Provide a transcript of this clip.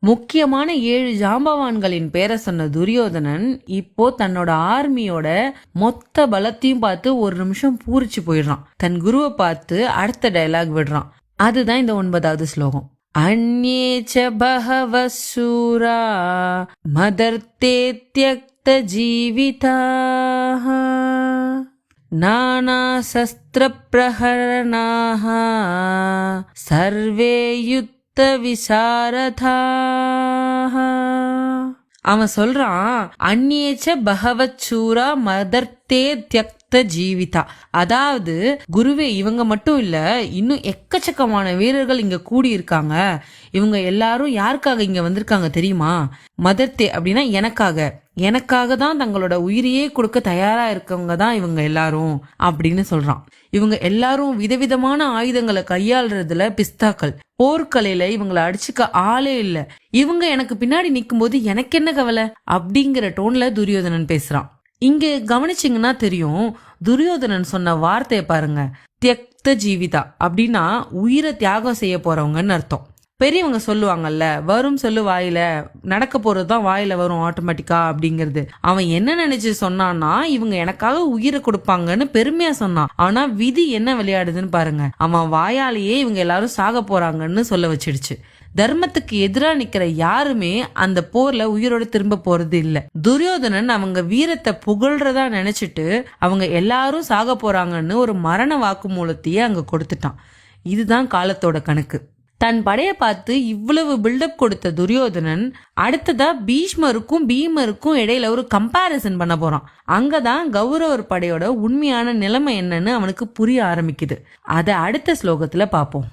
முக்கியமான 7 ஜாம்பவான்களின் பேரை சொன்ன துரியோதனன் இப்போ தன்னோட ஆர்மியோட மொத்த பலத்தையும் பார்த்து ஒரு நிமிஷம் பூரிச்சு போயிடுறான். தன் குருவை பார்த்து அடுத்த டயலாக் விடுறான். அதுதான் இந்த 9வது ஸ்லோகம். அந்நேச்ச பஹவः சூரா மதர்த்தே த்யக்த ஜீவிதாः நானா சஸ்திர பிரஹரணாः சர்வே யுத்த விசாரதாः. அவன் சொல்றான், அந்நேச்ச பகவத் சூரா மதர்த்தே த்யக்த ஜீவிதா. அதாவது குருவே, இவங்க மட்டும் இல்ல, இன்னும் எக்கச்சக்கமான வீரர்கள் இங்க கூடி இருக்காங்க. இவங்க எல்லாரும் யாருக்காக இங்க வந்திருக்காங்க தெரியுமா? மதர்த்தே அப்படின்னா எனக்காக தான் தங்களோட உயிரையே கொடுக்க தயாரா இருக்கவங்க தான் இவங்க எல்லாரும் அப்படின்னு சொல்றான். இவங்க எல்லாரும் விதவிதமான ஆயுதங்களை கையாளுறதுல பிஸ்தாக்கள். போர்க்கலையில இவங்களை அடிச்சுக்க ஆளே இல்ல. இவங்க எனக்கு பின்னாடி நிக்கும் போது எனக்கு என்ன கவலை அப்படிங்கிற டோன்ல துரியோதனன் பேசுறான். இங்க கவனிச்சிங்கன்னா தெரியும், துரியோதனன் சொன்ன வார்த்தையை பாருங்க. தியக்த ஜீவிதா அப்படின்னா உயிரை தியாகம் செய்ய போறவங்கன்னு அர்த்தம். பெரியவங்க சொல்லுவாங்கல்ல, வரும் சொல்லு வாயில, நடக்க போறதுதான் வாயில வரும் ஆட்டோமேட்டிக்கா அப்படிங்கிறது. அவன் என்ன நினைச்சு சொன்னான்னா, இவங்க எனக்காக உயிரை கொடுப்பாங்கன்னு பெருமையா சொன்னான். ஆனா விதி என்ன விளையாடுதுன்னு பாருங்க. அவன் வாயாலேயே இவங்க எல்லாரும் சாக போறாங்கன்னு சொல்ல வச்சிடுச்சு. தர்மத்துக்கு எதிரா நிக்கிற யாருமே அந்த போர்ல உயிரோட திரும்ப போறது இல்ல. துரியோதனன் அவங்க வீரத்தை புகழ்றதா நினைச்சிட்டு அவங்க எல்லாரும் சாக போறாங்கன்னு ஒரு மரண வாக்குமூலத்தையே அங்க கொடுத்துட்டான். இதுதான் காலத்தோட கணக்கு. தன் படைய பார்த்து இவ்வளவு பில்டப் கொடுத்த துரியோதனன் அடுத்ததா பீஷ்மருக்கும் இடையில ஒரு கம்பாரிசன் பண்ண போறான். அங்கதான் கௌரவர் படையோட உண்மையான நிலைமை என்னன்னு அவனுக்கு புரிய ஆரம்பிக்குது. அத அடுத்த ஸ்லோகத்துல பாப்போம்.